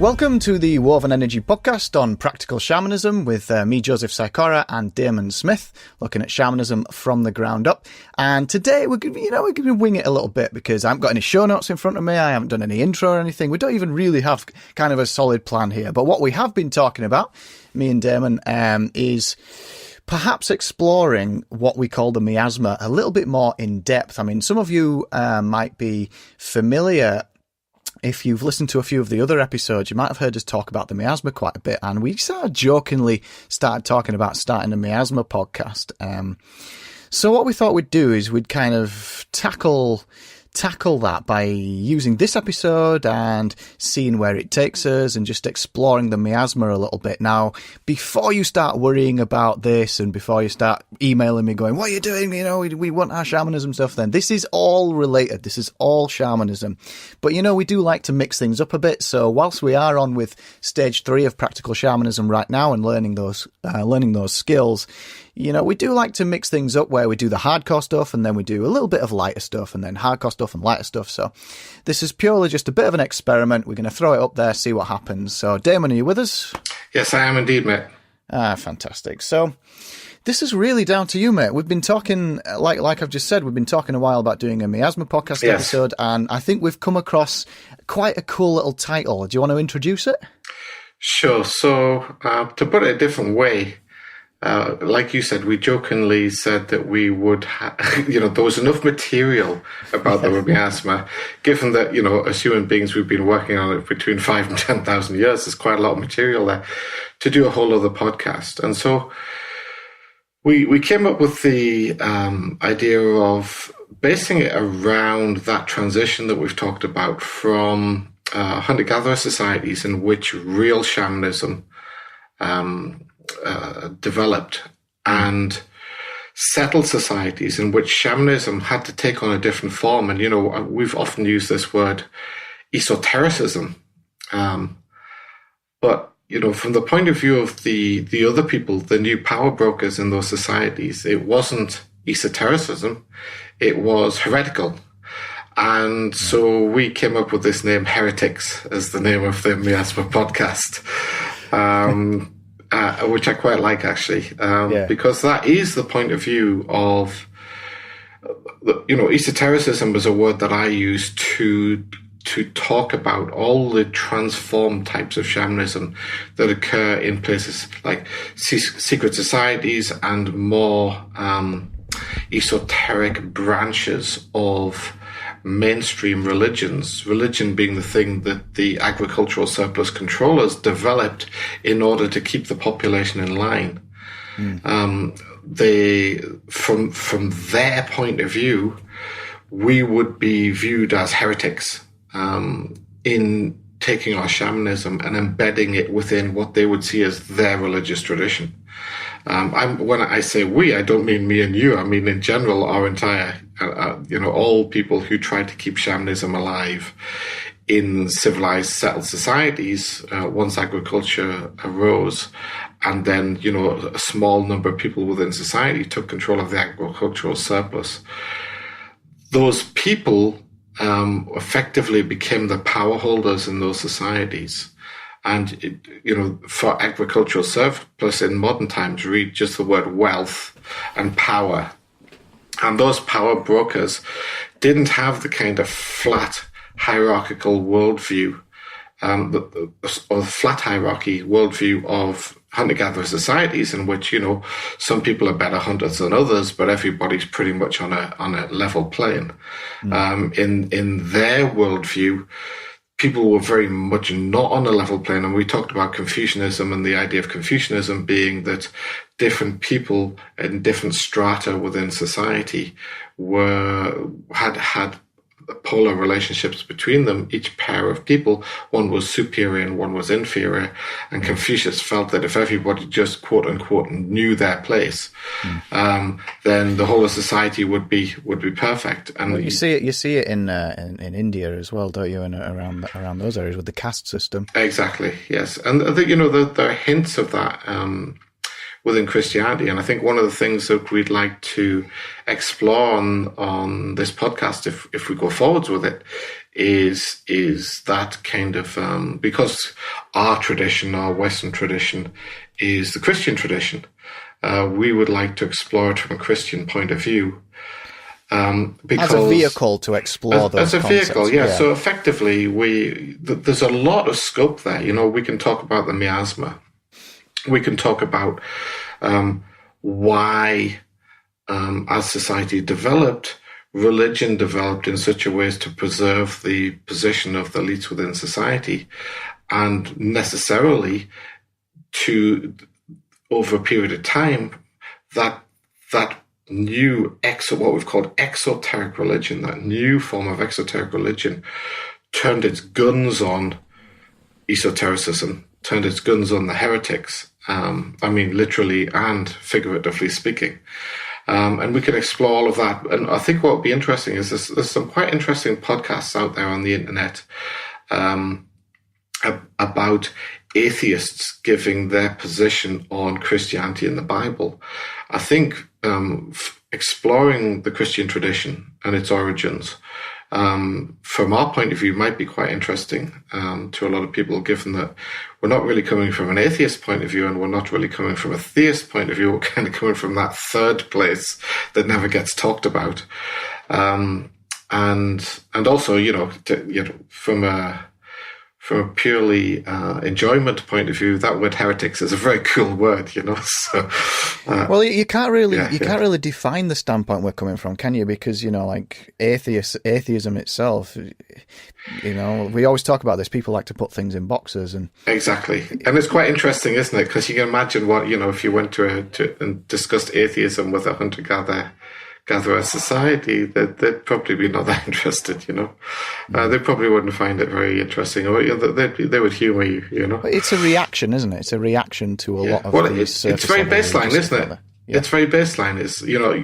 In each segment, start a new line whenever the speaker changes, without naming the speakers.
Welcome to the Woven Energy podcast on practical shamanism with me, Joseph Sikora, and Damon Smith, looking at shamanism from the ground up. And today we're going to wing it a little bit because I haven't got any show notes in front of me. I haven't done any intro or anything. We don't even really have kind of a solid plan here. But what we have been talking about, me and Damon, is perhaps exploring what we call the miasma a little bit more in depth. I mean, some of you might be familiar. If you've listened to a few of the other episodes, you might have heard us talk about the miasma quite a bit, and we sort of jokingly started talking about starting a miasma podcast. So what we thought we'd do is we'd kind of tackle that by using this episode and seeing where it takes us and just exploring the miasma a little bit. Now, before you start worrying about this and before you start emailing me going, what are you doing? We want our shamanism stuff then. This is all related. This is all shamanism. But, we do like to mix things up a bit. So whilst we are on with stage 3 of practical shamanism right now and learning those skills, we do like to mix things up where we do the hardcore stuff and then we do a little bit of lighter stuff and then hardcore stuff and lighter stuff. So this is purely just a bit of an experiment. We're going to throw it up there, see what happens. So Damon, are you with us?
Yes, I am indeed, mate.
Fantastic. So this is really down to you, mate. We've been talking, like I've just said, we've been talking a while about doing a miasma podcast episode, and I think we've come across quite a cool little title. Do you want to introduce it?
Sure. So to put it a different way, like you said, we jokingly said that we would, there was enough material about the miasma, given that, as human beings, we've been working on it between 5 and 10,000 years. There's quite a lot of material there to do a whole other podcast. And so we came up with the idea of basing it around that transition that we've talked about from hunter-gatherer societies in which real shamanism developed and settled societies in which shamanism had to take on a different form. And, we've often used this word esotericism. But, from the point of view of the other people, the new power brokers in those societies, it wasn't esotericism, it was heretical. And so we came up with this name, Heretics, as the name of the miasma podcast. Which I quite like, actually, because that is the point of view of, esotericism was a word that I used to talk about all the transformed types of shamanism that occur in places like secret societies and more esoteric branches of mainstream religion being the thing that the agricultural surplus controllers developed in order to keep the population in line. They, from their point of view, we would be viewed as heretics in taking our shamanism and embedding it within what they would see as their religious tradition. When I say we, I don't mean me and you. I mean, in general, our entire, all people who try to keep shamanism alive in civilized, settled societies once agriculture arose. And then, a small number of people within society took control of the agricultural surplus. Those people effectively became the power holders in those societies. And, for agricultural surplus in modern times, read just the word wealth and power. And those power brokers didn't have the kind of flat hierarchical worldview, or flat hierarchy worldview of hunter-gatherer societies in which, some people are better hunters than others, but everybody's pretty much on a level plane. In their worldview, people were very much not on a level plane. And we talked about Confucianism and the idea of Confucianism being that different people in different strata within society had polar relationships between them, each pair of people. One was superior and one was inferior. And Confucius felt that if everybody just, quote unquote, knew their place, then the whole of society would be perfect. And
well, you see it in India as well, don't you? And around those areas with the caste system.
Exactly. Yes. And there are hints of that within Christianity. And I think one of the things that we'd like to explore on this podcast, if we go forwards with it, is that kind of, because our tradition, our Western tradition, is the Christian tradition. We would like to explore it from a Christian point of view.
Because, as a vehicle to explore those concepts. As a vehicle,
yeah. So effectively, there's a lot of scope there. We can talk about the miasma. We can talk about why, as society developed, religion developed in such a way as to preserve the position of the elites within society, and necessarily over a period of time, that new what we've called exoteric religion, that new form of exoteric religion, turned its guns on esotericism, turned its guns on the heretics. Literally and figuratively speaking. And we can explore all of that. And I think what would be interesting is there's some quite interesting podcasts out there on the internet about atheists giving their position on Christianity and the Bible. I think exploring the Christian tradition and its origins, from our point of view, might be quite interesting to a lot of people, given that we're not really coming from an atheist point of view and we're not really coming from a theist point of view. We're kind of coming from that third place that never gets talked about. And also, from a purely enjoyment point of view, that word heretics is a very cool word, So,
well, you can't really define the standpoint we're coming from, can you? Because atheism itself, we always talk about this. People like to put things in boxes, and
exactly, and it's quite interesting, isn't it? Because you can imagine what if you went to and discussed atheism with a hunter-gatherer society, they'd probably be not that interested, they probably wouldn't find it very interesting, or they would humour you,
But it's a reaction, isn't it? It's a reaction to a lot of these.
It's very baseline, isn't it? Yeah. It's very baseline. Is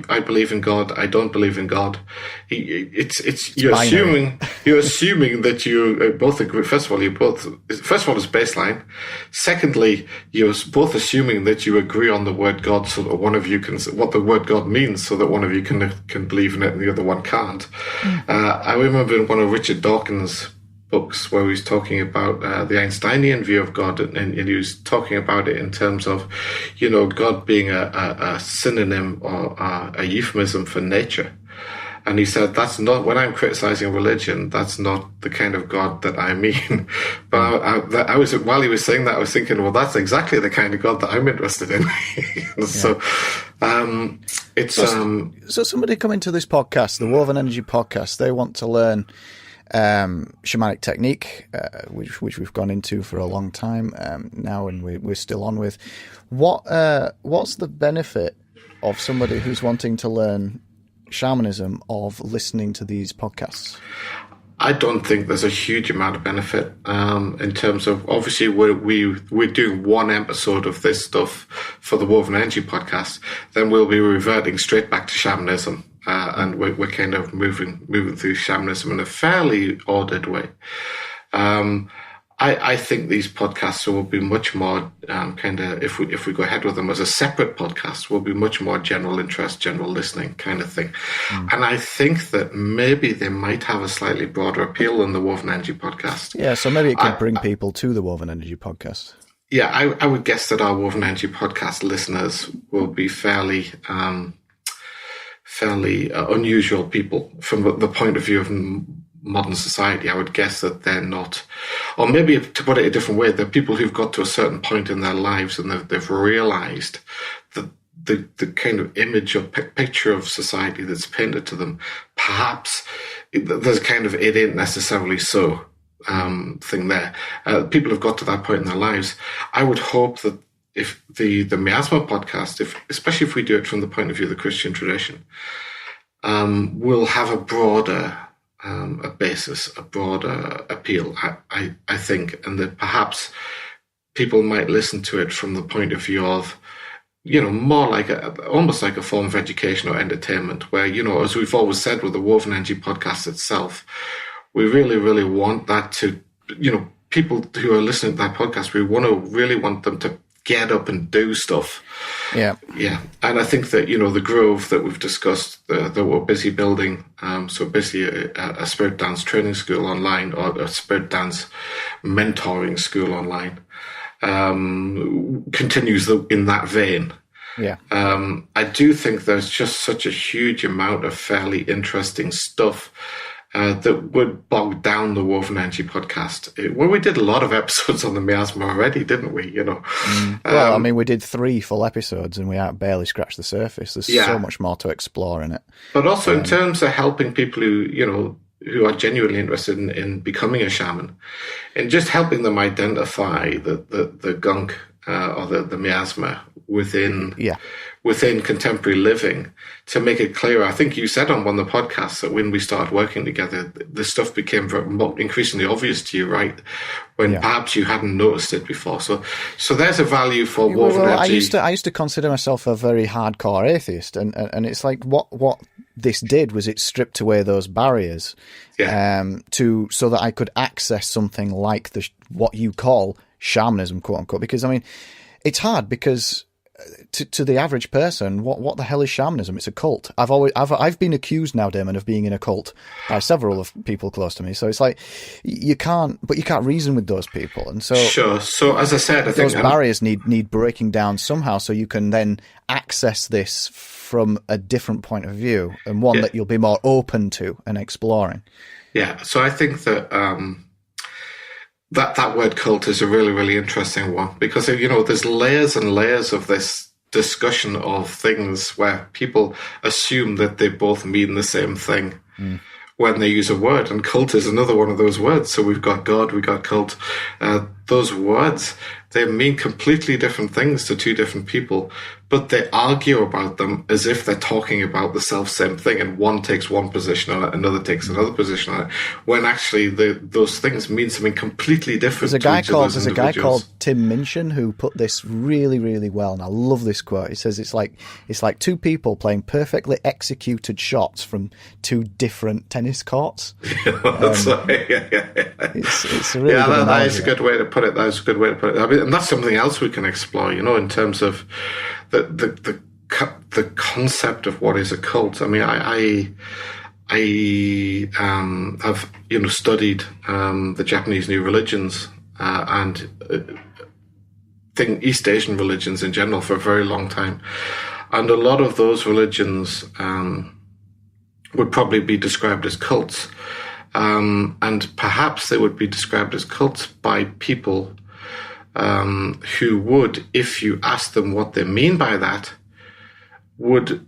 I believe in God. I don't believe in God. You're assuming that you both agree. First of all, it's baseline. Secondly, you're both assuming that you agree on the word God, so that one of you can what the word God means, so that one of you can believe in it and the other one can't. I remember in one of Richard Dawkins' books where he was talking about the Einsteinian view of God, and he was talking about it in terms of, God being a synonym or a euphemism for nature. And he said, that's not, when I'm criticizing religion, that's not the kind of God that I mean. But while he was saying that, I was thinking, well, that's exactly the kind of God that I'm interested in. So
somebody coming to this podcast, the Woven Energy podcast, they want to learn shamanic technique, which we've gone into for a long time now, and we're still on with. What's the benefit of somebody who's wanting to learn shamanism of listening to these podcasts?
I don't think there's a huge amount of benefit in terms of, obviously we're doing one episode of this stuff for the Woven Energy podcast, then we'll be reverting straight back to shamanism. And we're kind of moving through shamanism in a fairly ordered way. I think these podcasts will be much more kind of, if we go ahead with them as a separate podcast, will be much more general interest, general listening kind of thing. And I think that maybe they might have a slightly broader appeal than the Woven Energy podcast.
Yeah, so maybe it can bring people to the Woven Energy podcast.
Yeah, I would guess that our Woven Energy podcast listeners will be fairly unusual people from the point of view of modern society. I would guess that they're not, or maybe to put it a different way, they're people who've got to a certain point in their lives and they've realized that the kind of image or picture of society that's painted to them, perhaps there's kind of it ain't necessarily so thing there. People have got to that point in their lives. I would hope that if the Miasma podcast, especially if we do it from the point of view of the Christian tradition, will have a broader a basis, a broader appeal, I think, and that perhaps people might listen to it from the point of view of, more like almost like a form of education or entertainment, where, as we've always said with the Woven Energy podcast itself, we really, really want that to, people who are listening to that podcast, we really want them to get up and do stuff.
Yeah.
Yeah. And I think that, the grove that we've discussed, that we're busy building, so basically a spirit dance training school online, or a spirit dance mentoring school online, continues in that vein.
Yeah.
I do think there's just such a huge amount of fairly interesting stuff that would bog down the Woven Energy podcast. Well, we did a lot of episodes on the miasma already, didn't we?
Well, I mean, we did 3 full episodes and we barely scratched the surface. There's so much more to explore in it.
But also in terms of helping people who are genuinely interested in becoming a shaman, and just helping them identify the gunk or the miasma within contemporary living, to make it clearer. I think you said on one of the podcasts that when we started working together, the stuff became increasingly obvious to you, right? When perhaps you hadn't noticed it before. So there's a value for Woven Energy.
I used to consider myself a very hardcore atheist, and it's like what this did was it stripped away those barriers, so that I could access something like what you call shamanism, quote unquote. Because I mean, it's hard because to the average person, what the hell is shamanism? It's a cult. I've been accused now, Damon, of being in a cult by several of people close to me. So it's like you can't reason with those people, and so
sure. So as I said, I think
those barriers need breaking down somehow, so you can then access this from a different point of view, and one that you'll be more open to and exploring.
Yeah. So I think that. That word cult is a really, really interesting one, because, there's layers and layers of this discussion of things where people assume that they both mean the same thing when they use a word. And cult is another one of those words. So we've got God, we've got cult. Those words, they mean completely different things to two different people, but they argue about them as if they're talking about the self-same thing, and one takes one position on it, another takes another position on it, when actually those things mean something completely different.
There's a guy called Tim Minchin who put this really, really well, and I love this quote. He says it's like two people playing perfectly executed shots from 2 different tennis courts.
It's
a really good analogy.
That is a good way to put it. That is a good way to put it. I mean, and that's something else we can explore, in terms of the concept of what is a cult. I mean, I have studied the Japanese new religions and East Asian religions in general for a very long time, and a lot of those religions would probably be described as cults, and perhaps they would be described as cults by people who would, if you ask them what they mean by that, would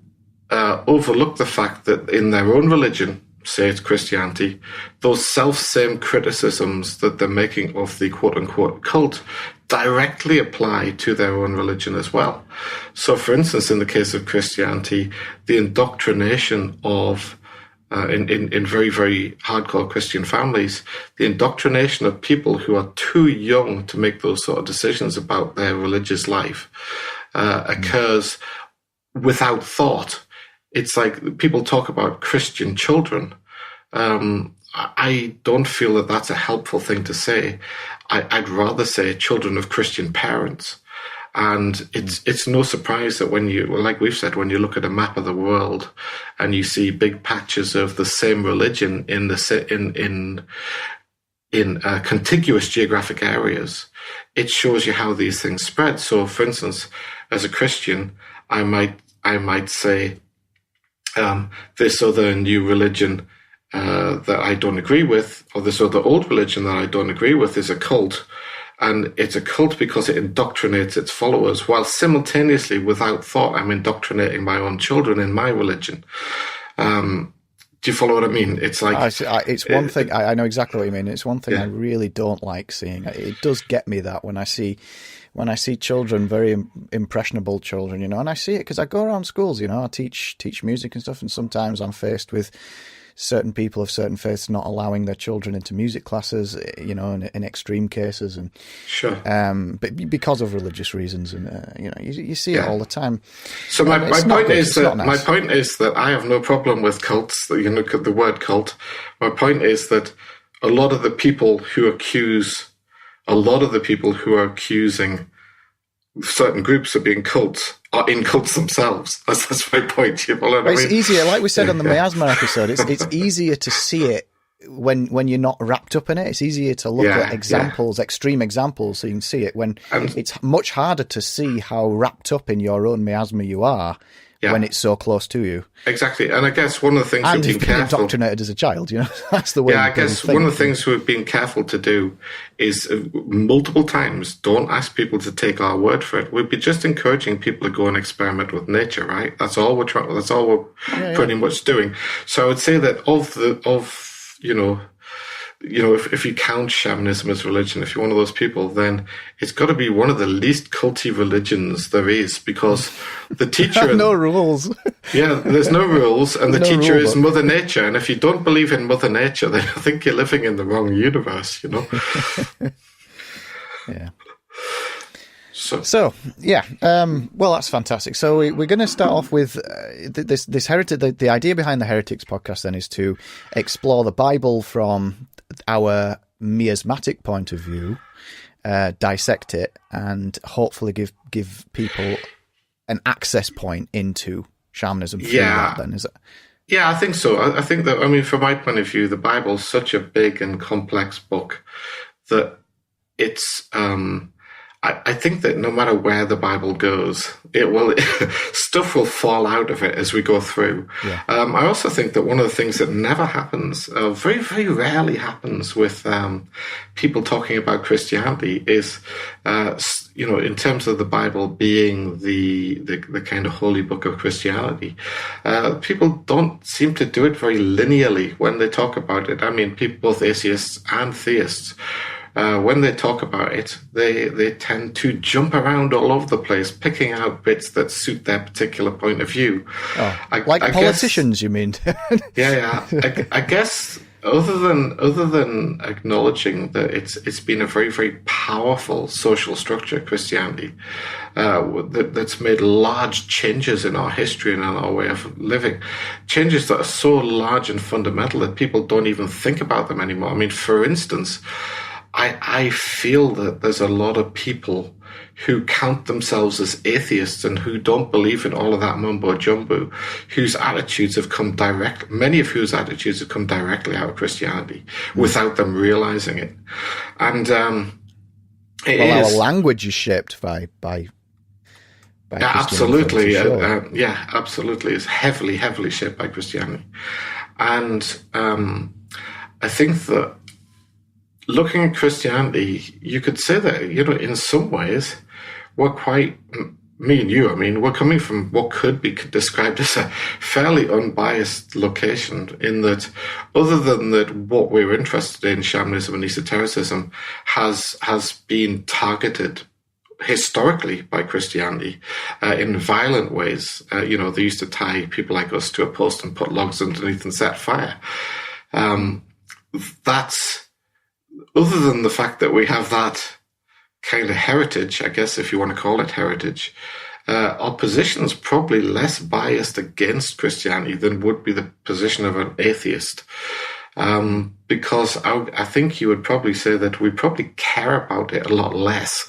overlook the fact that in their own religion, say it's Christianity, those self-same criticisms that they're making of the quote-unquote cult directly apply to their own religion as well. So, for instance, in the case of Christianity, the indoctrination of in very, very hardcore Christian families, the indoctrination of people who are too young to make those sort of decisions about their religious life occurs without thought. It's like people talk about Christian children. I don't feel that that's a helpful thing to say. I'd rather say children of Christian parents. And it's no surprise that when like we've said, when you look at a map of the world and you see big patches of the same religion in contiguous geographic areas, it shows you how these things spread. So, for instance, as a Christian, I might say this other new religion that I don't agree with, or this other old religion that I don't agree with, is a cult. And it's a cult because it indoctrinates its followers, while simultaneously, without thought, I'm indoctrinating my own children in my religion. Do you follow what I mean? It's like
it's one thing. I know exactly what you mean. It's one thing I really don't like seeing. It does get me that when I see children, very impressionable children, and I see it because I go around schools. I teach music and stuff, and sometimes I'm faced with certain people of certain faiths not allowing their children into music classes, in extreme cases, and
sure,
but because of religious reasons, and you see it all the time.
So my point is that I have no problem with cults. The word cult. My point is that a lot of the people who are accusing certain groups of being cults are in cults themselves. That's my point. You know what I
It's
mean?
easier, like we said on the miasma episode. It's easier to see it when you're not wrapped up in it. It's easier to look at examples, extreme examples, so you can see it. It's much harder to see how wrapped up in your own miasma you are when it's so close to you.
Exactly. And I guess one of the things
and
we've
you've
been
been
careful...
indoctrinated as a child, that's the way.
Yeah, I guess one of the things we've been careful to do is multiple times don't ask people to take our word for it. We'd be just encouraging people to go and experiment with nature, right? That's all we're trying. That's all we're pretty much doing. So I would say that if you count shamanism as religion, if you're one of those people, then it's got to be one of the least culty religions there is, because the teacher...
no rules.
Yeah, there's no rules, and the teacher is Mother Nature. And if you don't believe in Mother Nature, then I think you're living in the wrong universe,
Yeah. So yeah. Well, that's fantastic. So we're going to start off with this heretic. The idea behind the Heretics podcast then is to explore the Bible from our miasmatic point of view, dissect it, and hopefully give people an access point into shamanism through that. Then is it?
Yeah, I think so. I think that, from my point of view, the Bible's such a big and complex book that it's. I think that no matter where the Bible goes, stuff will fall out of it as we go through. Yeah. I also think that one of the things that never happens, very, very rarely happens with people talking about Christianity is, in terms of the Bible being the kind of holy book of Christianity, people don't seem to do it very linearly when they talk about it. People, both atheists and theists, when they talk about it, they tend to jump around all over the place, picking out bits that suit their particular point of view.
I politicians, you mean?
Yeah. I guess other than acknowledging that it's been a very, very powerful social structure, Christianity, that's made large changes in our history and in our way of living, changes that are so large and fundamental that people don't even think about them anymore. For instance, I feel that there's a lot of people who count themselves as atheists and who don't believe in all of that mumbo jumbo, many of whose attitudes have come directly out of Christianity without them realizing it. And
our language is shaped by
absolutely,
sure.
Absolutely, it's heavily shaped by Christianity. And I think that looking at Christianity, you could say that, in some ways, we're quite, me and you, we're coming from what could be described as a fairly unbiased location, in that, other than that, what we're interested in, shamanism and esotericism, has been targeted historically by Christianity in violent ways. They used to tie people like us to a post and put logs underneath and set fire. That's... Other than the fact that we have that kind of heritage, I guess, if you want to call it heritage, our position is probably less biased against Christianity than would be the position of an atheist. Because I think you would probably say that we probably care about it a lot less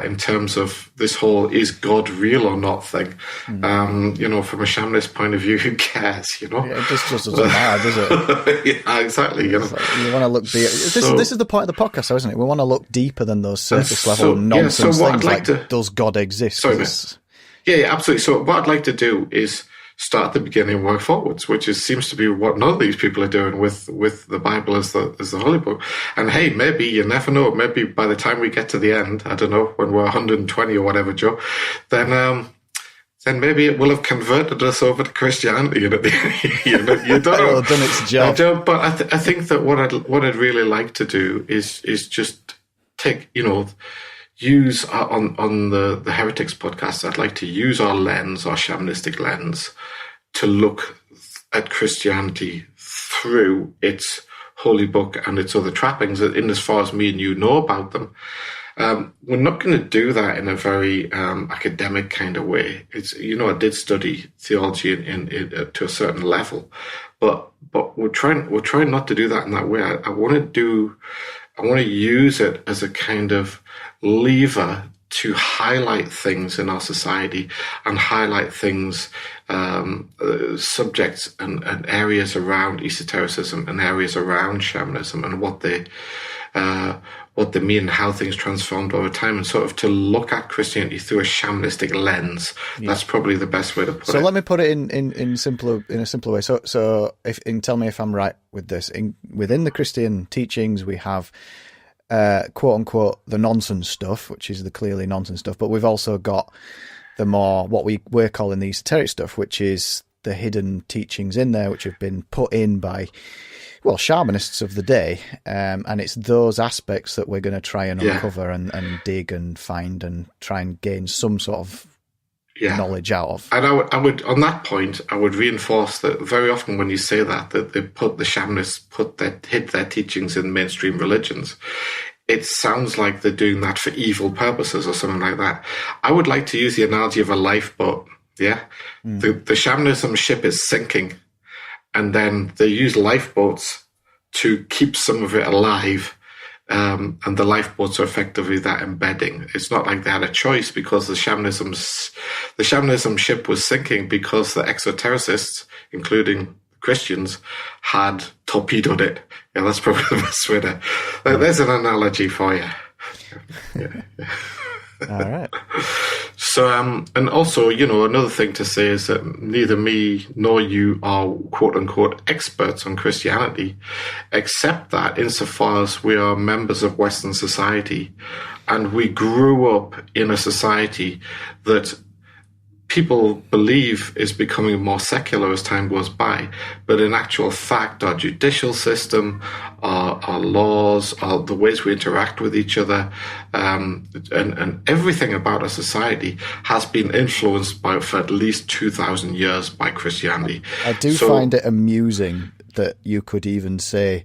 in terms of this whole is God real or not thing. From a shamanist point of view, who cares,
Yeah, it just doesn't matter, does it?
Yeah, exactly. You
want to look deep. This is the point of the podcast, though, isn't it? We want to look deeper than those surface level nonsense things like does God exist?
Yeah, absolutely. So what I'd like to do is start at the beginning and work forwards, which seems to be what none of these people are doing with the Bible as the holy book. And hey, maybe, you never know, maybe by the time we get to the end, I don't know, when we're 120 or whatever, Joe, then maybe it will have converted us over to Christianity. You don't know.
Done its job.
But I think that what I'd really like to do is just take, use on the Heretics podcast, I'd like to use our shamanistic lens, to look at Christianity through its holy book and its other trappings, in as far as me and you know about them. We're not going to do that in a very academic kind of way. I did study theology in to a certain level, but we're trying not to do that in that way. I want to use it as a kind of lever to highlight things in our society and highlight things, subjects and areas around esotericism and areas around shamanism and what they mean and how things transformed over time, and sort of to look at Christianity through a shamanistic lens. Yeah. That's probably the best way to put it.
So let me put it in a simpler way. So tell me if I'm right with this. Within the Christian teachings, we have quote unquote the nonsense stuff, which is the clearly nonsense stuff, but we've also got the more what we're calling the esoteric stuff, which is the hidden teachings in there, which have been put in by shamanists of the day, and it's those aspects that we're going to try and uncover and dig and find and try and gain some sort of knowledge out of.
And I would on that point, I would reinforce that very often when you say that the shamanists hid their teachings in mainstream religions, it sounds like they're doing that for evil purposes or something like that. I would like to use the analogy of a lifeboat. Yeah, the shamanism ship is sinking. And then they use lifeboats to keep some of it alive. And the lifeboats are effectively that embedding. It's not like they had a choice, because the shamanism ship was sinking because the exotericists, including Christians, had torpedoed it. Yeah, that's probably the best way to... There's an analogy for you. Yeah.
All right.
So, and also, another thing to say is that neither me nor you are quote unquote experts on Christianity, except that insofar as we are members of Western society and we grew up in a society that people believe is becoming more secular as time goes by, but in actual fact, our judicial system, our laws, the ways we interact with each other, and everything about our society has been influenced for at least 2,000 years by Christianity.
I do find it amusing that you could even say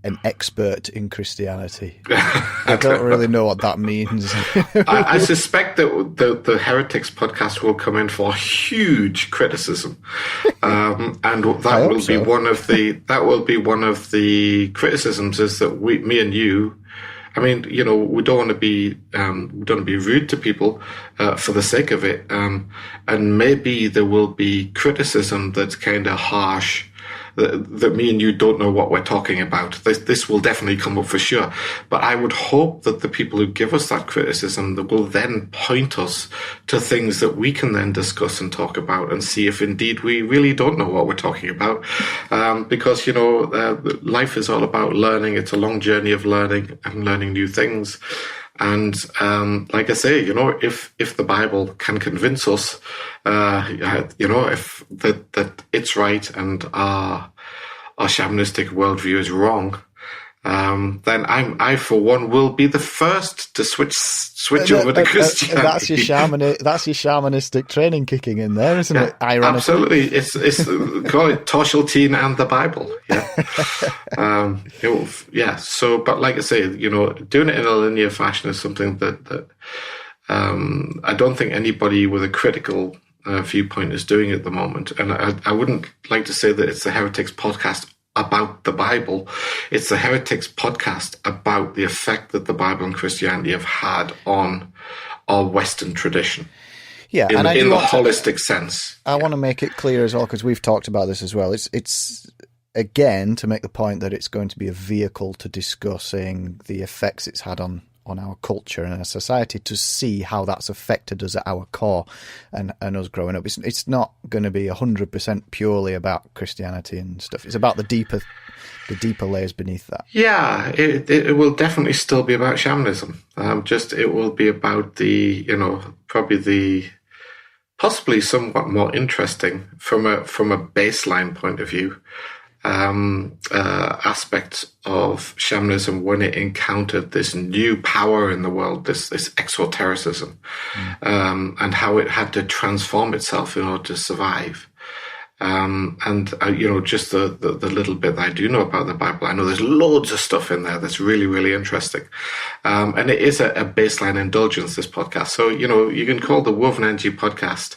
an expert in Christianity. I don't really know what that means.
I suspect that the Heretics podcast will come in for huge criticism, and that will be one of the criticisms is that me and you. I mean, we don't want to be rude to people for the sake of it, and maybe there will be criticism that's kind of harsh. That me and you don't know what we're talking about. This will definitely come up for sure. But I would hope that the people who give us that criticism that will then point us to things that we can then discuss and talk about and see if indeed we really don't know what we're talking about. Because, life is all about learning. It's a long journey of learning and learning new things. And like I say, if the Bible can convince us, if that it's right and our shamanistic worldview is wrong, then I for one will be the first to switch over to Christianity.
That's your shamanistic training kicking in there, isn't it? Ironically.
Absolutely, it's call it Torshal Teen and the Bible. Yeah, So, but like I say, doing it in a linear fashion is something that I don't think anybody with a critical viewpoint is doing at the moment. And I wouldn't like to say that it's the Heretics podcast about the Bible. It's the Heretics podcast about the effect that the Bible and Christianity have had on our Western tradition.
Yeah,
in the holistic sense.
I want to make it clear as well, because we've talked about this as well. It's again to make the point that it's going to be a vehicle to discussing the effects it's had on our culture and our society, to see how that's affected us at our core and us growing up. It's not going to be 100% purely about Christianity and stuff. It's about the deeper layers beneath that.
Yeah, it will definitely still be about shamanism. It will be about the, probably the possibly somewhat more interesting from a baseline point of view, aspect of shamanism when it encountered this new power in the world, this exotericism, and how it had to transform itself in order to survive. Just the little bit that I do know about the Bible, I know there's loads of stuff in there that's really, really interesting. And it is a baseline indulgence, this podcast. So, you can call the Woven Energy podcast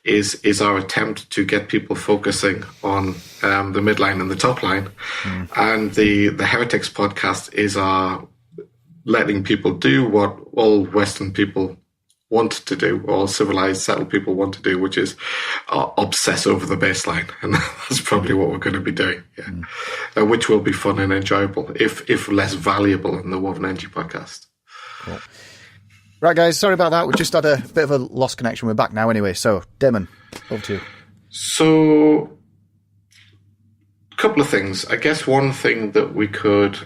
is our attempt to get people focusing on the midline and the top line. And the Heretics podcast is our letting people do what all Western people want to do, or civilized, settled people want to do, which is obsess over the baseline. And that's probably what we're going to be doing, which will be fun and enjoyable, if less valuable than the Woven Energy podcast.
Cool. Right, guys, sorry about that. We just had a bit of a lost connection. We're back now anyway. So, Damon, over to you.
So, a couple of things. I guess one thing that we could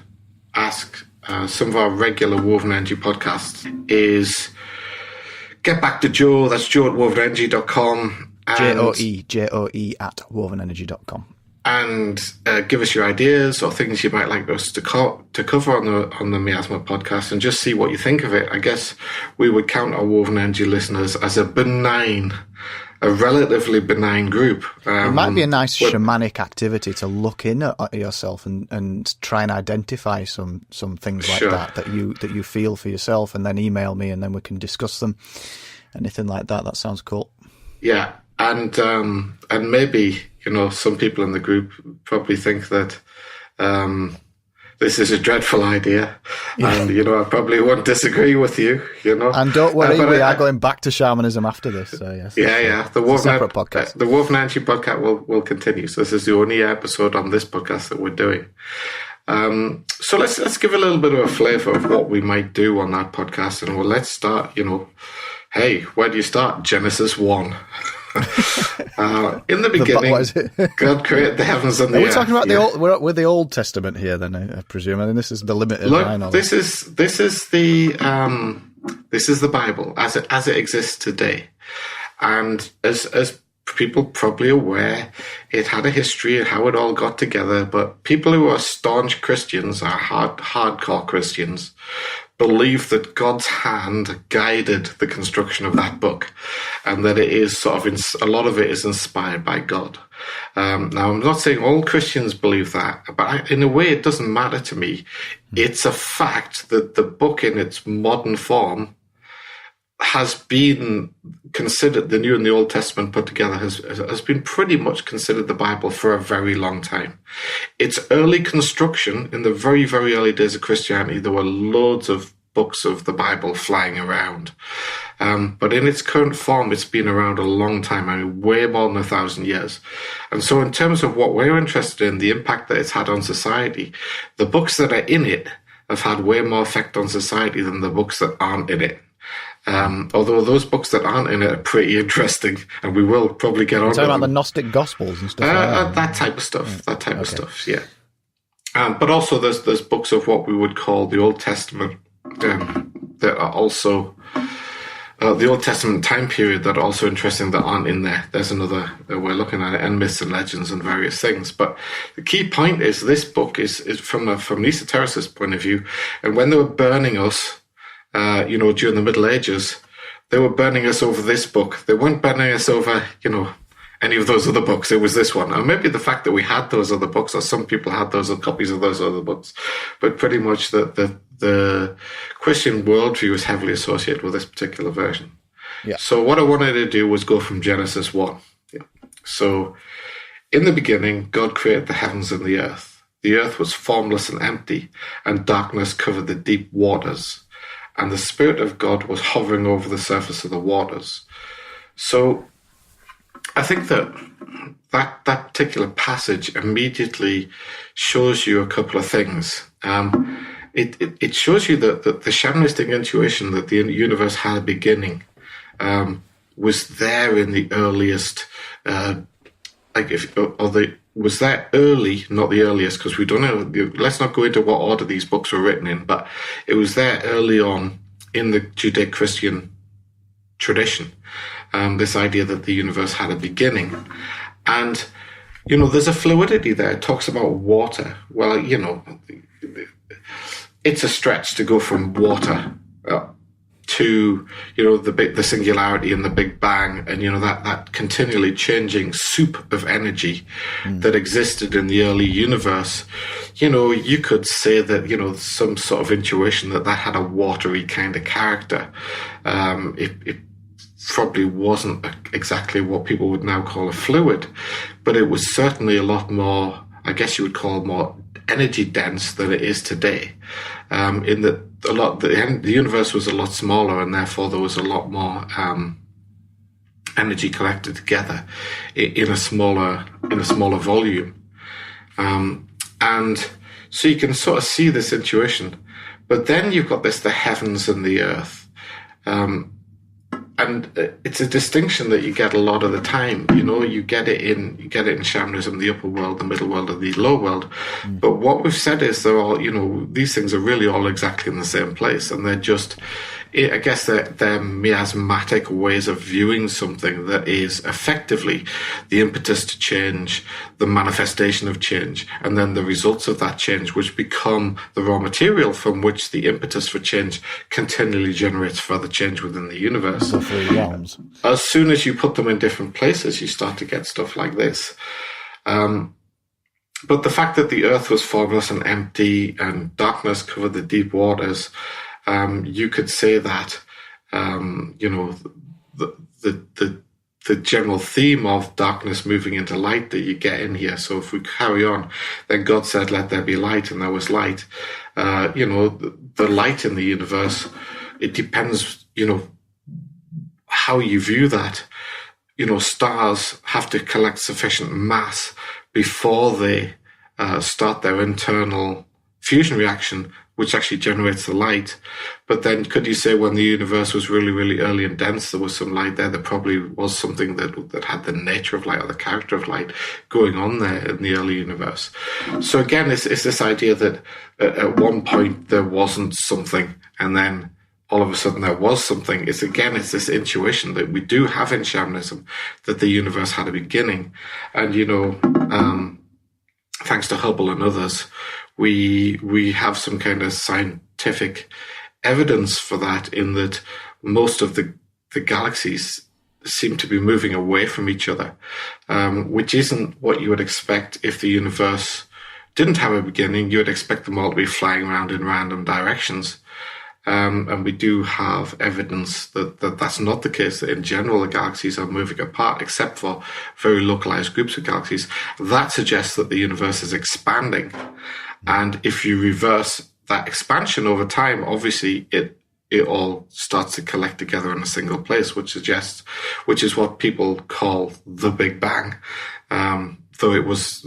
ask some of our regular Woven Energy podcasts is get back to Joe. That's Joe at wovenenergy.com.
Joe at wovenenergy.com.
And give us your ideas or things you might like us to cover on the Miasma podcast, and just see what you think of it. I guess we would count our Woven Energy listeners as a relatively benign group.
It might be a nice shamanic activity to look in at yourself and try and identify some things like that you feel for yourself, and then email me, and then we can discuss them. Anything like that. That sounds cool.
Yeah, and maybe, some people in the group probably think that this is a dreadful idea, and I probably won't disagree with you.
And don't worry, we are going back to shamanism after this. So yes,
the Woven
separate podcast.
The Woven Energy podcast will continue. So this is the only episode on this podcast that we're doing. So let's give a little bit of a flavour of what we might do on that podcast, and let's start. Hey, where do you start? Genesis 1. In the beginning, God created the heavens and the earth.
We're talking about we're the Old Testament here, then I presume. I mean, this is the limit of my knowledge.
This is the Bible as it exists today, and as people probably aware, it had a history and how it all got together. But people who are staunch Christians, are hardcore Christians, believe that God's hand guided the construction of that book, and that it is a lot of it is inspired by God. Now, I'm not saying all Christians believe that, but in a way, it doesn't matter to me. It's a fact that the book in its modern form has been considered, the New and the Old Testament put together, has been pretty much considered the Bible for a very long time. Its early construction, in the very, very early days of Christianity, there were loads of books of the Bible flying around. But in its current form, it's been around a long time. I mean, way more than 1,000 years. And so in terms of what we're interested in, the impact that it's had on society, the books that are in it have had way more effect on society than the books that aren't in it. Although those books that aren't in it are pretty interesting, and we will probably get on to them.
Talking about the Gnostic Gospels and stuff like that.
That type of stuff. That type of stuff, yeah. But also there's books of what we would call the Old Testament that are also the Old Testament time period that are also interesting that aren't in there. There's another we're looking at it, and myths and legends and various things. But the key point is this book is from an esotericist point of view, and when they were burning us, during the Middle Ages, they were burning us over this book. They weren't burning us over, any of those other books. It was this one. And maybe the fact that we had those other books, or some people had those copies of those other books, but pretty much the Christian worldview is heavily associated with this particular version.
Yeah.
So what I wanted to do was go from Genesis 1. Yeah. So in the beginning, God created the heavens and the earth. The earth was formless and empty, and darkness covered the deep waters. And the Spirit of God was hovering over the surface of the waters. So I think that particular passage immediately shows you a couple of things. It shows you that the shamanistic intuition that the universe had a beginning was there in the earliest, was there early, not the earliest, because we don't know. Let's not go into what order these books were written in, but it was there early on in the Judeo-Christian tradition. This idea that the universe had a beginning. And, there's a fluidity there. It talks about water. Well, it's a stretch to go from water to, the singularity and the Big Bang, and, that continually changing soup of energy that existed in the early universe. You could say that, some sort of intuition that had a watery kind of character. It probably wasn't exactly what people would now call a fluid, but it was certainly a lot more, I guess you would call more energy dense than it is today. In that the universe was a lot smaller, and therefore there was a lot more energy collected together in a smaller volume. And so you can sort of see this intuition. But then you've got the heavens and the earth. And it's a distinction that you get a lot of the time. You get it in shamanism, the upper world, the middle world, and the lower world. But what we've said is they're all, these things are really all exactly in the same place, and they're just, I guess they're miasmatic ways of viewing something that is effectively the impetus to change, the manifestation of change, and then the results of that change, which become the raw material from which the impetus for change continually generates further change within the universe.
The three realms.
As soon as you put them in different places, you start to get stuff like this. But the fact that the earth was formless and empty and darkness covered the deep waters, you could say that, the general theme of darkness moving into light that you get in here. So if we carry on, then God said, "Let there be light," and there was light. The light in the universe, it depends, how you view that. Stars have to collect sufficient mass before they start their internal fusion reaction, which actually generates the light. But then could you say when the universe was really, really early and dense, there was some light there? There probably was something that had the nature of light or the character of light going on there in the early universe. So again, it's this idea that at one point there wasn't something, and then all of a sudden there was something. It's this intuition that we do have in shamanism, that the universe had a beginning. And, thanks to Hubble and others, we have some kind of scientific evidence for that, in that most of the galaxies seem to be moving away from each other, which isn't what you would expect if the universe didn't have a beginning. You would expect them all to be flying around in random directions. And we do have evidence that that's not the case, that in general the galaxies are moving apart, except for very localized groups of galaxies. That suggests that the universe is expanding. And if you reverse that expansion over time, obviously it all starts to collect together in a single place, which is what people call the Big Bang. Though it was,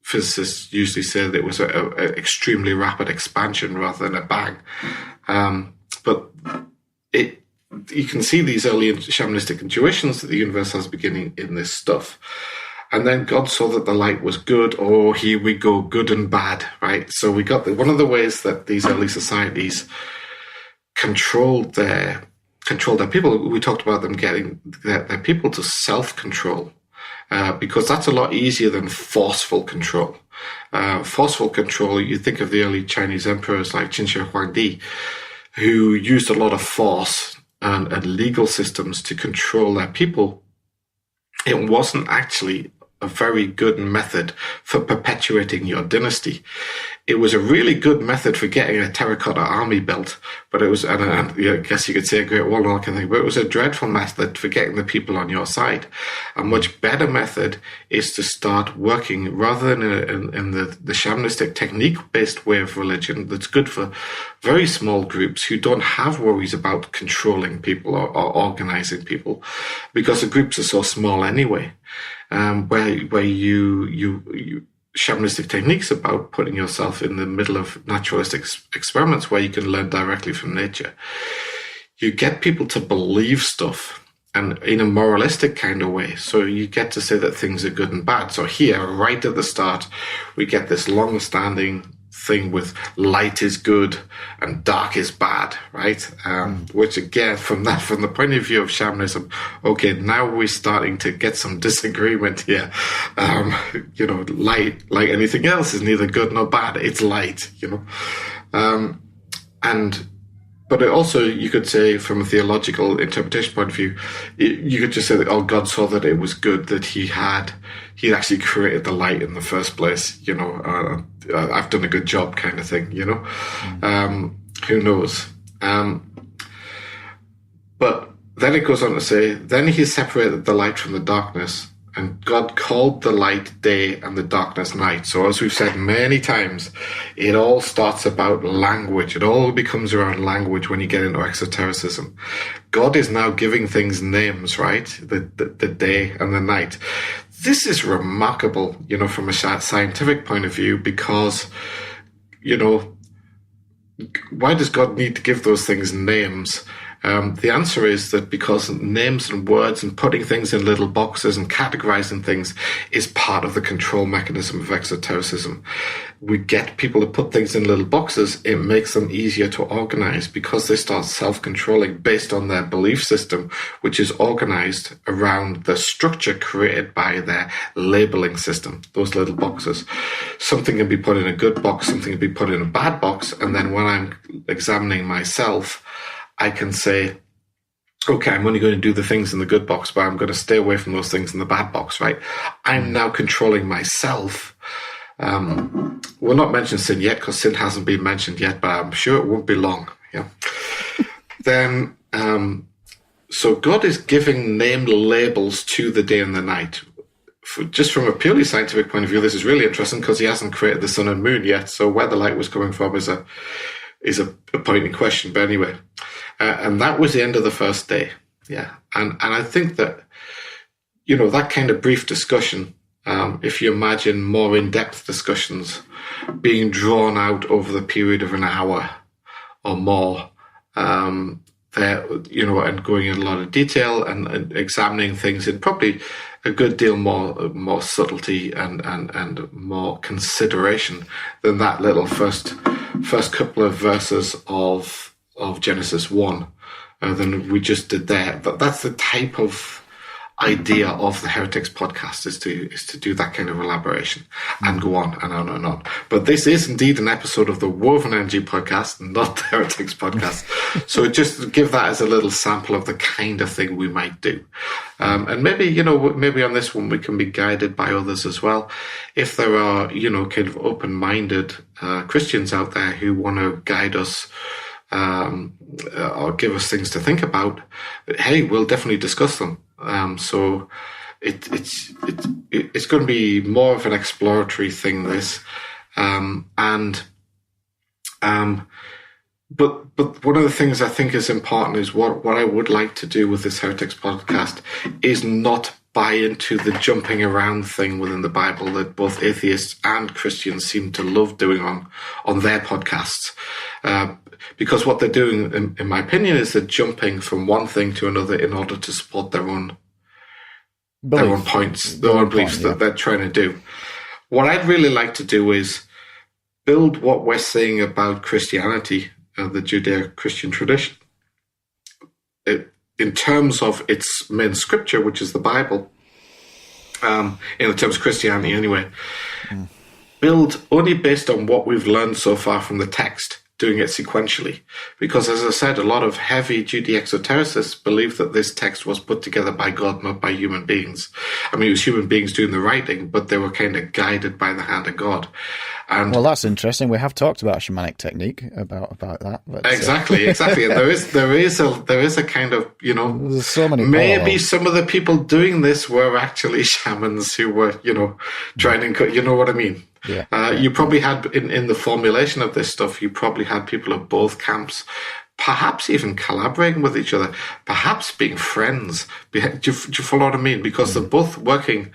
physicists usually say that it was an extremely rapid expansion rather than a bang. But you can see these early shamanistic intuitions that the universe has beginning in this stuff. And then God saw that the light was good. Oh, here we go, good and bad, right? So we got one of the ways that these early societies controlled their people. We talked about them getting their people to self-control. Because that's a lot easier than forceful control. Forceful control, you think of the early Chinese emperors like Qin Shi Huangdi, who used a lot of force and legal systems to control their people. It wasn't actually a very good method for perpetuating your dynasty. It was a really good method for getting a terracotta army built, but it was, and I guess you could say a Great Wall and all kind of thing, but it was a dreadful method for getting the people on your side. A much better method is to start working, rather than in the shamanistic technique-based way of religion that's good for very small groups who don't have worries about controlling people or organizing people, because the groups are so small anyway. Where you shamanistic techniques about putting yourself in the middle of naturalistic experiments where you can learn directly from nature. You get people to believe stuff, and in a moralistic kind of way. So you get to say that things are good and bad. So here, right at the start, we get this long-standing thing with light is good and dark is bad, right? Which again, from the point of view of shamanism, okay, now we're starting to get some disagreement here. Light, like anything else, is neither good nor bad. It's light, But it also, you could say, from a theological interpretation point of view, you could just say that, God saw that it was good that he actually created the light in the first place. I've done a good job, kind of thing. Who knows? But then it goes on to say, then he separated the light from the darkness, And God called the light day and the darkness night. So as we've said many times, it all starts about language. It all becomes around language when you get into exotericism. God is now giving things names, right? The day and the night. This is remarkable, from a scientific point of view, because, why does God need to give those things names? The answer is that because names and words and putting things in little boxes and categorizing things is part of the control mechanism of exotericism. We get people to put things in little boxes, it makes them easier to organize because they start self-controlling based on their belief system, which is organized around the structure created by their labeling system, those little boxes. Something can be put in a good box, something can be put in a bad box, and then when I'm examining myself, I can say, okay, I'm only going to do the things in the good box, but I'm going to stay away from those things in the bad box, right? I'm now controlling myself. We'll not mention sin yet because sin hasn't been mentioned yet, but I'm sure it won't be long. Yeah. Then, so God is giving named labels to the day and the night. Just from a purely scientific point of view, this is really interesting because he hasn't created the sun and moon yet. So where the light was coming from is a point in question. But anyway, and that was the end of the first day. Yeah. And I think that, that kind of brief discussion, if you imagine more in-depth discussions being drawn out over the period of an hour or more, and going in a lot of detail and examining things in probably a good deal more subtlety and more consideration than that little first couple of verses of Genesis 1 than we just did there. But that's the type of idea of the Heretics podcast, is to do that kind of elaboration and go on and on and on. But this is indeed an episode of the Woven Energy podcast, not the Heretics podcast. So just give that as a little sample of the kind of thing we might do. And maybe on this one we can be guided by others as well. If there are, kind of open-minded Christians out there who want to guide us or give us things to think about, hey, we'll definitely discuss them. So it's going to be more of an exploratory thing, this, but one of the things I think is important is what I would like to do with this Heretics podcast is not buy into the jumping around thing within the Bible that both atheists and Christians seem to love doing on their podcasts. Because what they're doing, in my opinion, is they're jumping from one thing to another in order to support their own points, their own beliefs that they're trying to do. What I'd really like to do is build what we're saying about Christianity, the Judeo-Christian tradition, in terms of its main scripture, which is the Bible, in terms of Christianity anyway, build only based on what we've learned so far from the text, doing it sequentially. Because, as I said, a lot of heavy Judeo-exotericists believe that this text was put together by God, not by human beings. I mean, it was human beings doing the writing, but they were kind of guided by the hand of God. And
well, that's interesting. We have talked about a shamanic technique about that. But,
exactly. And there is a kind of,
there's so many
maybe
parallels.
some of the people doing this were actually shamans who were, trying to, you know what I mean?
Yeah.
You probably had in the formulation of this stuff, you probably had people of both camps, perhaps even collaborating with each other, perhaps being friends. Do you follow what I mean? Because they're both working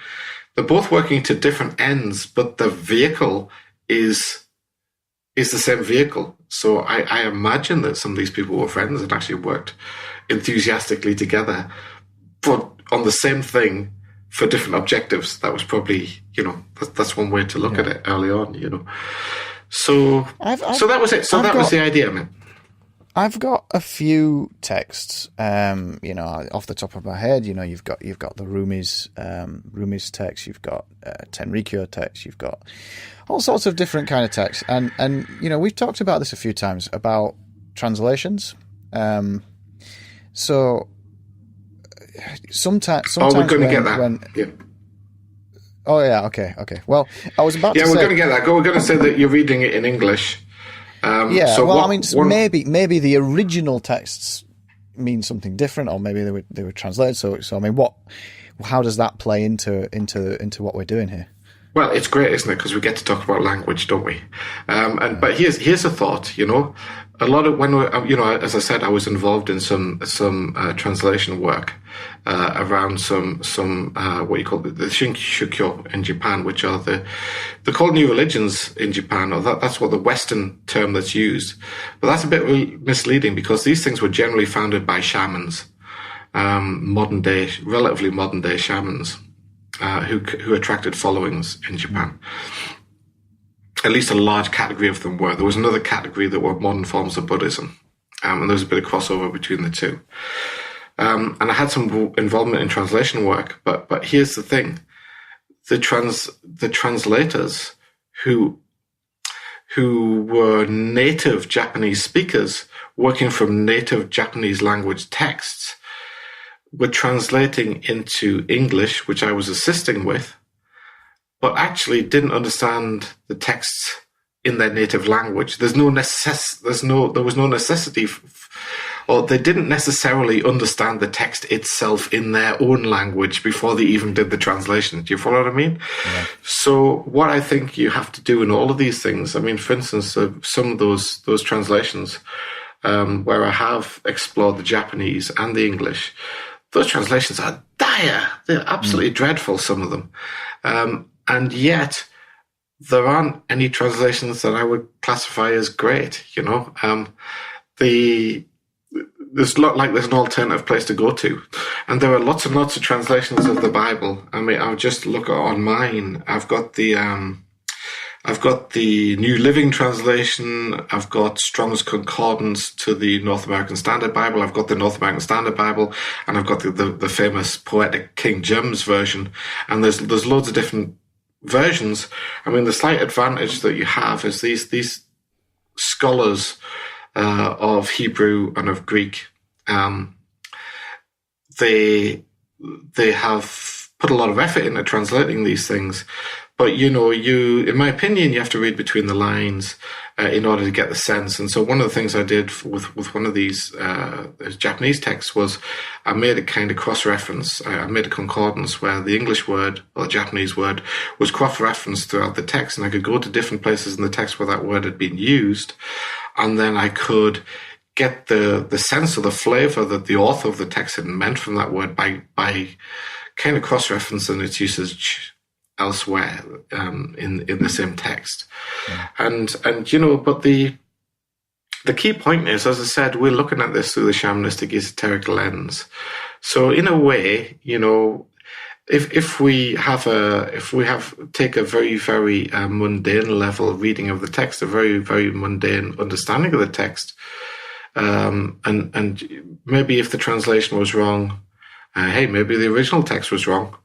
to different ends, but the vehicle is the same vehicle. So I imagine that some of these people were friends and actually worked enthusiastically together, but on the same thing for different objectives. That was probably, that's one way to look at it early on, So so that was it. So that was the idea, man.
I've got a few texts, off the top of my head. You've got the Rumi's text, you've got Tenrikyo text, you've got all sorts of different kind of texts, and we've talked about this a few times about translations. So sometimes
we're going to get that. Yeah.
Oh yeah, okay. Well, I was about to say.
Yeah, we're going to get that. We're going to say that you're reading it in English.
Maybe the original texts mean something different, or maybe they were translated. So I mean, how does that play into what we're doing here?
Well, it's great, isn't it? Because we get to talk about language, don't we? But here's a thought. A lot of when as I said, I was involved in some translation work around some what you call the Shinshukyo in Japan, which are they're called new religions in Japan, or that's what the Western term that's used. But that's a bit misleading because these things were generally founded by shamans, relatively modern day shamans. Who attracted followings in Japan. At least a large category of them were. There was another category that were modern forms of Buddhism, and there was a bit of crossover between the two. And I had some involvement in translation work, but here's the thing: the translators who were native Japanese speakers working from native Japanese language texts were translating into English, which I was assisting with, but actually didn't understand the texts in their native language. There was no necessity, or they didn't necessarily understand the text itself in their own language before they even did the translation. Do you follow what I mean? Yeah. So what I think you have to do in all of these things, I mean, for instance, some of those translations where I have explored the Japanese and the English, those translations are dire. They're absolutely dreadful, some of them. And yet, there aren't any translations that I would classify as great, There's an alternative place to go to. And there are lots and lots of translations of the Bible. I mean, I'll just look on mine. I've got the New Living Translation. I've got Strong's Concordance to the North American Standard Bible. I've got the North American Standard Bible, and I've got the famous poetic King James version. And there's loads of different versions. I mean, the slight advantage that you have is these scholars of Hebrew and of Greek. They have put a lot of effort into translating these things. But, in my opinion, you have to read between the lines in order to get the sense. And so one of the things I did with one of these Japanese texts was I made a kind of cross-reference. I made a concordance where the English word or the Japanese word was cross-referenced throughout the text. And I could go to different places in the text where that word had been used. And then I could get the sense or the flavor that the author of the text had meant from that word by kind of cross-referencing its usage elsewhere in the same text. Yeah. And but the key point is, as I said, we're looking at this through the shamanistic esoteric lens. So in a way, if we take a very, very mundane level reading of the text, a very, very mundane understanding of the text, and maybe if the translation was wrong, maybe the original text was wrong.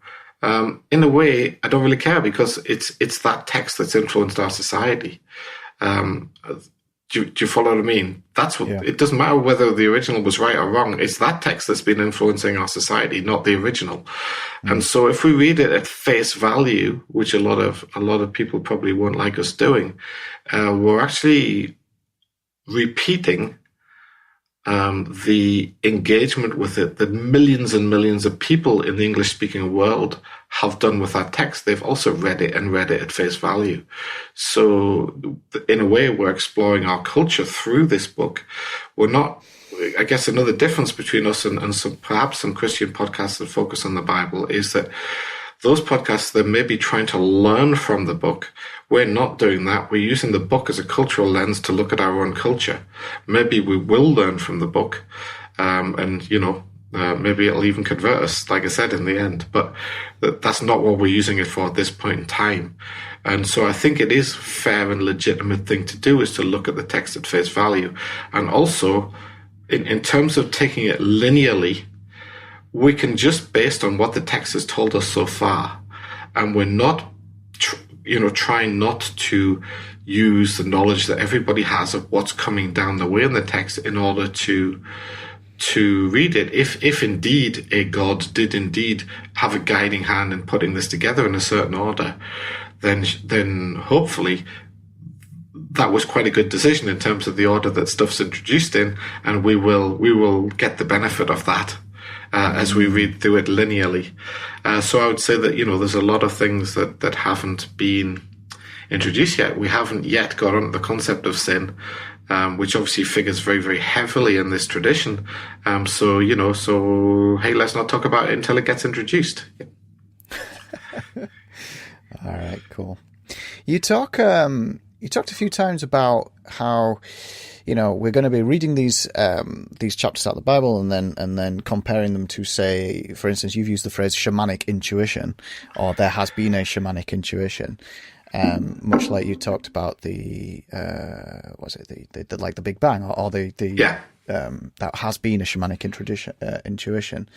In a way, I don't really care because it's that text that's influenced our society. Do you follow what I mean? That's what It doesn't matter whether the original was right or wrong. It's that text that's been influencing our society, not the original. And so, if we read it at face value, which a lot of people probably won't like us doing, we're actually repeating the engagement with it that millions and millions of people in the English-speaking world have done with that text. They've also read it at face value. So in a way, we're exploring our culture through this book. We're not, I guess another difference between us and perhaps some Christian podcasts that focus on the Bible is that those podcasts that may be trying to learn from the book, we're not doing that. We're using the book as a cultural lens to look at our own culture. Maybe we will learn from the book, maybe it'll even convert us, like I said, in the end. But that's not what we're using it for at this point in time. And so I think it is a fair and legitimate thing to do is to look at the text at face value. And also, in terms of taking it linearly, we can just based on what the text has told us so far, and we're not, trying not to use the knowledge that everybody has of what's coming down the way in the text in order to read it. If indeed a God did indeed have a guiding hand in putting this together in a certain order, then hopefully that was quite a good decision in terms of the order that stuff's introduced in, and we will get the benefit of that. as we read through it linearly. So I would say that, there's a lot of things that haven't been introduced yet. We haven't yet got onto the concept of sin, which obviously figures very, very heavily in this tradition. So hey, let's not talk about it until it gets introduced.
All right, cool. You talked a few times about how, we're going to be reading these chapters out of the Bible and then comparing them to, say, for instance, you've used the phrase shamanic intuition, or there has been a shamanic intuition, much like you talked about the like the Big Bang, or that has been a shamanic intuition.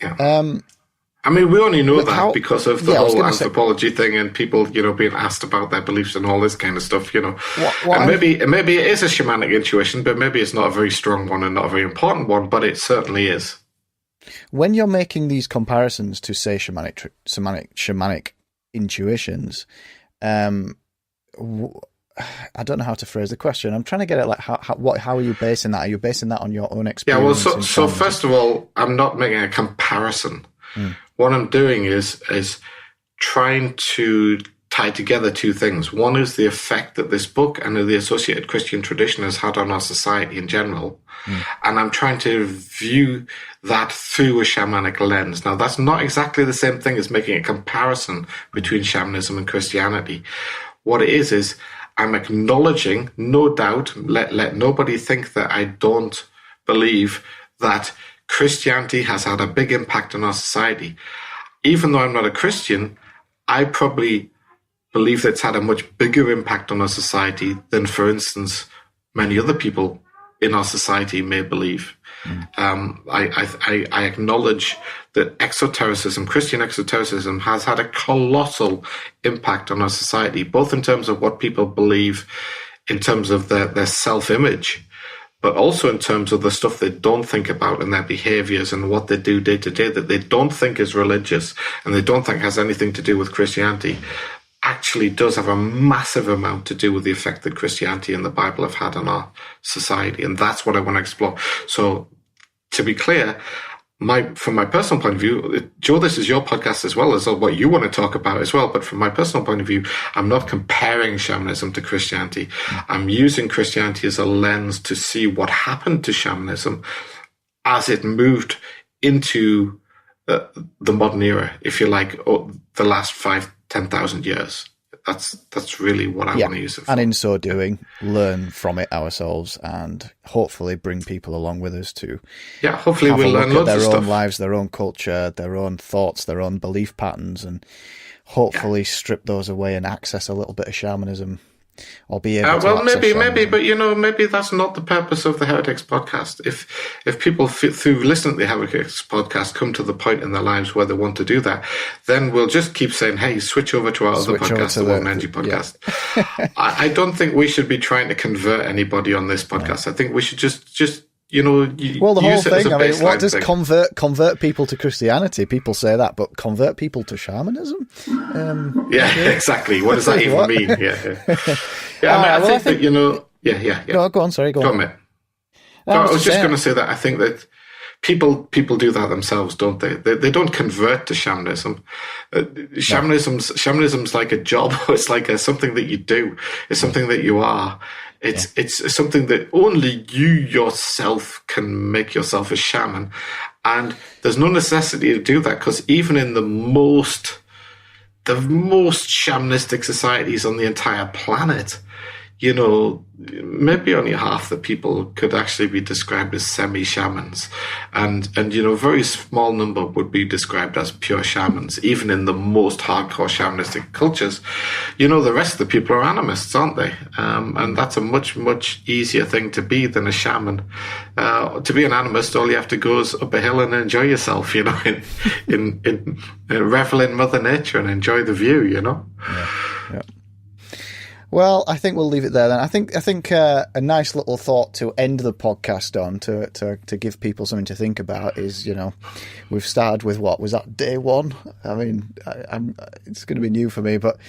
Yeah. We only know that because of the whole anthropology thing and people, being asked about their beliefs and all this kind of stuff, and maybe it is a shamanic intuition, but maybe it's not a very strong one and not a very important one, but it certainly is.
When you're making these comparisons to, say, shamanic intuitions, I don't know how to phrase the question. I'm trying to get it like how are you basing that? Are you basing that on your own experience?
Yeah, well, so first of all, I'm not making a comparison. What I'm doing is trying to tie together two things. One is the effect that this book and the associated Christian tradition has had on our society in general. And I'm trying to view that through a shamanic lens. Now, that's not exactly the same thing as making a comparison between shamanism and Christianity. What it is I'm acknowledging, no doubt, let nobody think that I don't believe that Christianity has had a big impact on our society. Even though I'm not a Christian, I probably believe that it's had a much bigger impact on our society than, for instance, many other people in our society may believe. I acknowledge that exotericism, Christian exotericism, has had a colossal impact on our society, both in terms of what people believe, in terms of their self-image, but also in terms of the stuff they don't think about and their behaviors and what they do day to day that they don't think is religious and they don't think has anything to do with Christianity, actually does have a massive amount to do with the effect that Christianity and the Bible have had on our society. And that's what I want to explore. So to be clear, from my personal point of view, Joe, this is your podcast as well as what you want to talk about as well. But from my personal point of view, I'm not comparing shamanism to Christianity. I'm using Christianity as a lens to see what happened to shamanism as it moved into the modern era, if you like, the last 10,000 years. That's really what I want to use it for.
And in so doing, learn from it ourselves and hopefully bring people along with us to
hopefully we'll learn loads of stuff.
Their own lives, their own culture, their own thoughts, their own belief patterns, and hopefully strip those away and access a little bit of shamanism. Or be able to
maybe, but maybe that's not the purpose of the Heretics podcast. If people through listening to the Heretics podcast come to the point in their lives where they want to do that, then we'll just keep saying, "Hey, switch over to our other podcast, the World Energy podcast." Yeah. I don't think we should be trying to convert anybody on this podcast. I think we should just the whole
thing. I mean, what does convert people to Christianity? People say that, but convert people to shamanism?
Exactly. What does that even mean? I think that
No, go on. Sorry, go on.
Mate. I was just going to say that I think that people do that themselves, don't they? They don't convert to shamanism. Shamanism's like a job. It's like something that you do. It's something that you are. It's something that only you yourself can make yourself a shaman. And there's no necessity to do that, because even in the most shamanistic societies on the entire planet, maybe only half the people could actually be described as semi-shamans. And a very small number would be described as pure shamans, even in the most hardcore shamanistic cultures. The rest of the people are animists, aren't they? And that's a much, much easier thing to be than a shaman. To be an animist, all you have to go is up a hill and enjoy yourself, in revel in Mother Nature and enjoy the view,
Yeah. Well, I think we'll leave it there then. I think a nice little thought to end the podcast on, to give people something to think about, is we've started with what was that, day one? I mean, it's going to be new for me, but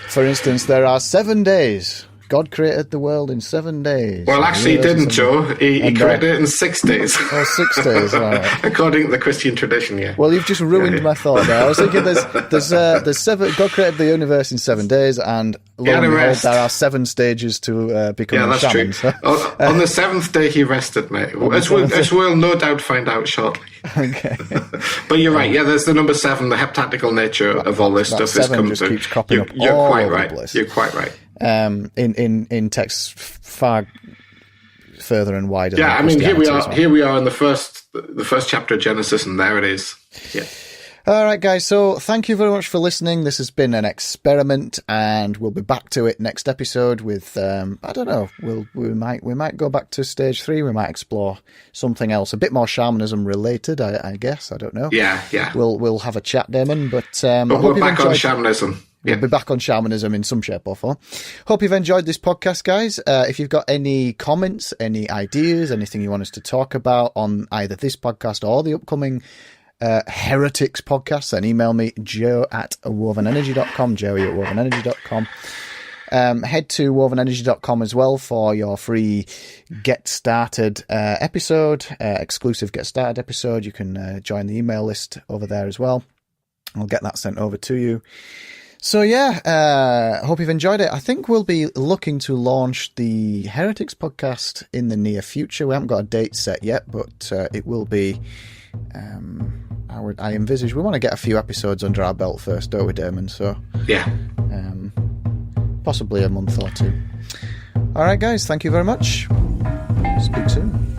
for instance, there are 7 days God created the world in 7 days.
Well, actually, he didn't, Joe. He created it in 6 days.
Oh, 6 days, all right.
According to the Christian tradition, yeah.
Well, you've just ruined my thought there. I was thinking there's seven. God created the universe in 7 days, and lo and behold, there are 7 stages to becoming a shaman.
True. On the 7th day, he rested, mate. As we'll no doubt find out shortly.
Okay.
But you're right. Yeah, there's the number 7. The heptatical nature of all this stuff is comes
just keeps cropping up. You're
quite right. You're quite right.
In texts far further and wider.
Yeah, I mean, here we are. Well. Here we are in the first chapter of Genesis, and there it is. Yeah.
All right, guys. So thank you very much for listening. This has been an experiment, and we'll be back to it next episode with I don't know. We might go back to stage 3. We might explore something else, a bit more shamanism related. I guess I don't know.
Yeah.
We'll have a chat, Damon. But
we're back on shamanism.
We'll be back on shamanism in some shape or form. Hope you've enjoyed this podcast, guys. If you've got any comments, any ideas, anything you want us to talk about on either this podcast or the upcoming Heretics podcast, then email me, joe@wovenenergy.com, joey@wovenenergy.com. Head to wovenenergy.com as well for your free Get Started episode, exclusive Get Started episode. You can join the email list over there as well. I'll get that sent over to you. So yeah, hope you've enjoyed it. I think we'll be looking to launch the Heretics podcast in the near future. We haven't got a date set yet, but it will be... I envisage we want to get a few episodes under our belt first, don't we, Damon? So
yeah,
possibly a month or 2. All right, guys, thank you very much. Speak soon.